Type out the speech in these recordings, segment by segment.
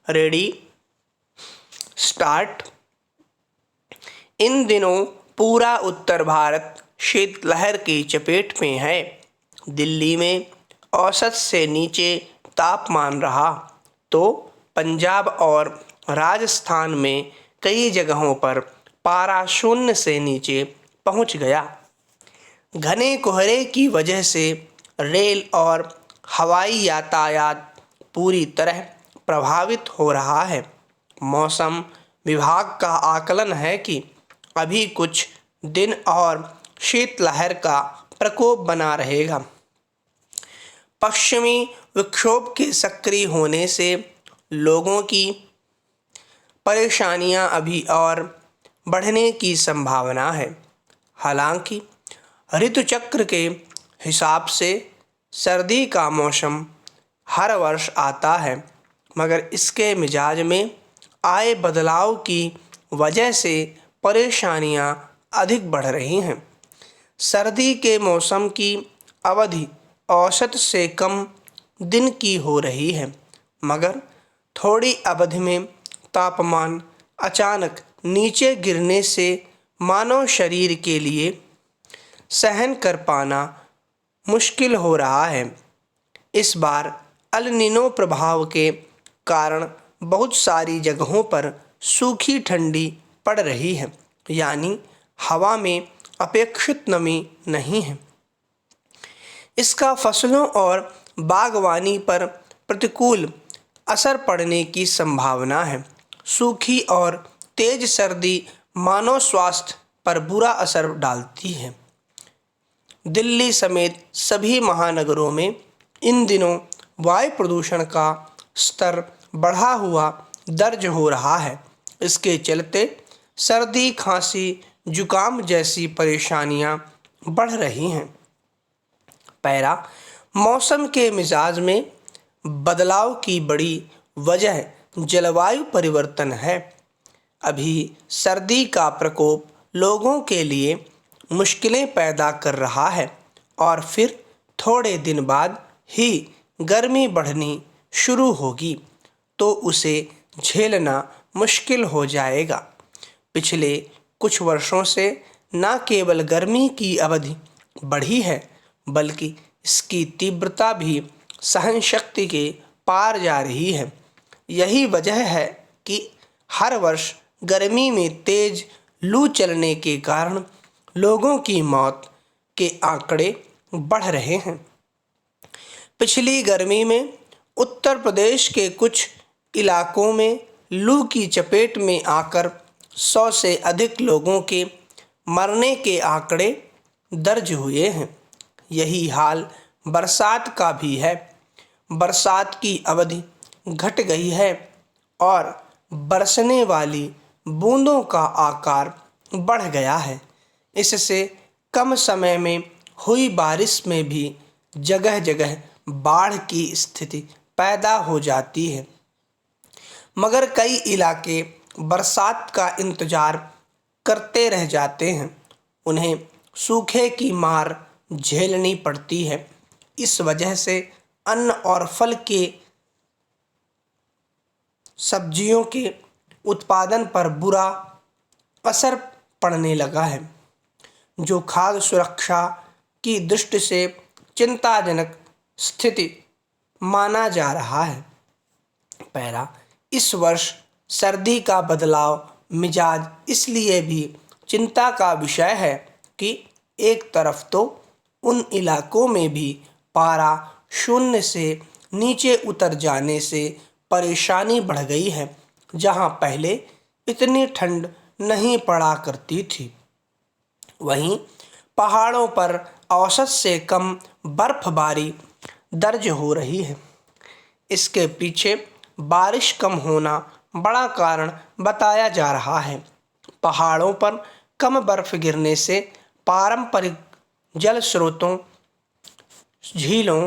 Ready start. इन दिनों पूरा उत्तर भारत शीतलहर की चपेट में है। दिल्ली में औसत से नीचे तापमान रहा तो पंजाब और राजस्थान में कई जगहों पर पारा शून्य से नीचे पहुंच गया। घने कोहरे की वजह से रेल और हवाई यातायात पूरी तरह प्रभावित हो रहा है। मौसम विभाग का आकलन है कि अभी कुछ दिन और शीतलहर का प्रकोप बना रहेगा। पश्चिमी विक्षोभ के सक्रिय होने से लोगों की परेशानियां अभी और बढ़ने की संभावना है। हालांकि ऋतुचक्र के हिसाब से सर्दी का मौसम हर वर्ष आता है, मगर इसके मिजाज में आए बदलाव की वजह से परेशानियां अधिक बढ़ रही हैं। सर्दी के मौसम की अवधि औसत से कम दिन की हो रही है, मगर थोड़ी अवधि में तापमान अचानक नीचे गिरने से मानव शरीर के लिए सहन कर पाना मुश्किल हो रहा है। इस बार अल नीनो प्रभाव के कारण बहुत सारी जगहों पर सूखी ठंडी पड़ रही है, यानी हवा में अपेक्षित नमी नहीं है। इसका फसलों और बागवानी पर प्रतिकूल असर पड़ने की संभावना है। सूखी और तेज सर्दी मानव स्वास्थ्य पर बुरा असर डालती है। दिल्ली समेत सभी महानगरों में इन दिनों वायु प्रदूषण का स्तर बढ़ा हुआ दर्ज हो रहा है। इसके चलते सर्दी, खांसी, जुकाम जैसी परेशानियां बढ़ रही हैं। पैरा मौसम के मिजाज में बदलाव की बड़ी वजह जलवायु परिवर्तन है। अभी सर्दी का प्रकोप लोगों के लिए मुश्किलें पैदा कर रहा है और फिर थोड़े दिन बाद ही गर्मी बढ़नी शुरू होगी तो उसे झेलना मुश्किल हो जाएगा। पिछले कुछ वर्षों से न केवल गर्मी की अवधि बढ़ी है, बल्कि इसकी तीव्रता भी सहन शक्ति के पार जा रही है। यही वजह है कि हर वर्ष गर्मी में तेज लू चलने के कारण लोगों की मौत के आंकड़े बढ़ रहे हैं। पिछली गर्मी में उत्तर प्रदेश के कुछ इलाकों में लू की चपेट में आकर 100 से अधिक लोगों के मरने के आंकड़े दर्ज हुए हैं। यही हाल बरसात का भी है। बरसात की अवधि घट गई है और बरसने वाली बूंदों का आकार बढ़ गया है। इससे कम समय में हुई बारिश में भी जगह जगह बाढ़ की स्थिति पैदा हो जाती है। मगर कई इलाके बरसात का इंतजार करते रह जाते हैं। उन्हें सूखे की मार झेलनी पड़ती है। इस वजह से अन्न और फल के सब्जियों के उत्पादन पर बुरा असर पड़ने लगा है, जो खाद्य सुरक्षा की दृष्टि से चिंताजनक स्थिति माना जा रहा है। पैरा इस वर्ष सर्दी का बदलाव मिजाज इसलिए भी चिंता का विषय है कि एक तरफ तो उन इलाकों में भी पारा शून्य से नीचे उतर जाने से परेशानी बढ़ गई है, जहां पहले इतनी ठंड नहीं पड़ा करती थी। वहीं पहाड़ों पर औसत से कम बर्फबारी दर्ज हो रही है। इसके पीछे बारिश कम होना बड़ा कारण बताया जा रहा है। पहाड़ों पर कम बर्फ गिरने से पारंपरिक जल स्रोतों, झीलों,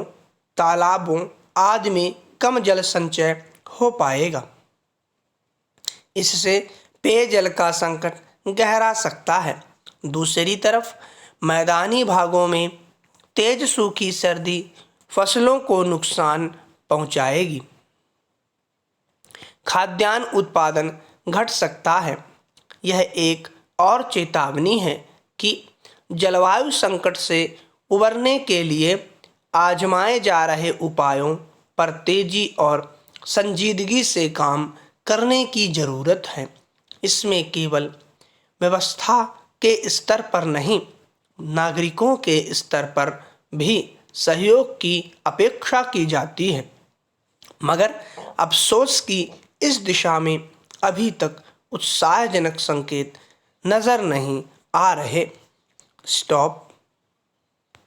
तालाबों आदि में कम जल संचय हो पाएगा। इससे पेयजल का संकट गहरा सकता है। दूसरी तरफ मैदानी भागों में तेज सूखी सर्दी फसलों को नुकसान पहुंचाएगी, खाद्यान्न उत्पादन घट सकता है। यह एक और चेतावनी है कि जलवायु संकट से उबरने के लिए आजमाए जा रहे उपायों पर तेजी और संजीदगी से काम करने की ज़रूरत है। इसमें केवल व्यवस्था के स्तर पर नहीं, नागरिकों के स्तर पर भी सहयोग की अपेक्षा की जाती है। मगर अफसोस कि इस दिशा में अभी तक उत्साहजनक संकेत नज़र नहीं आ रहे। स्टॉप।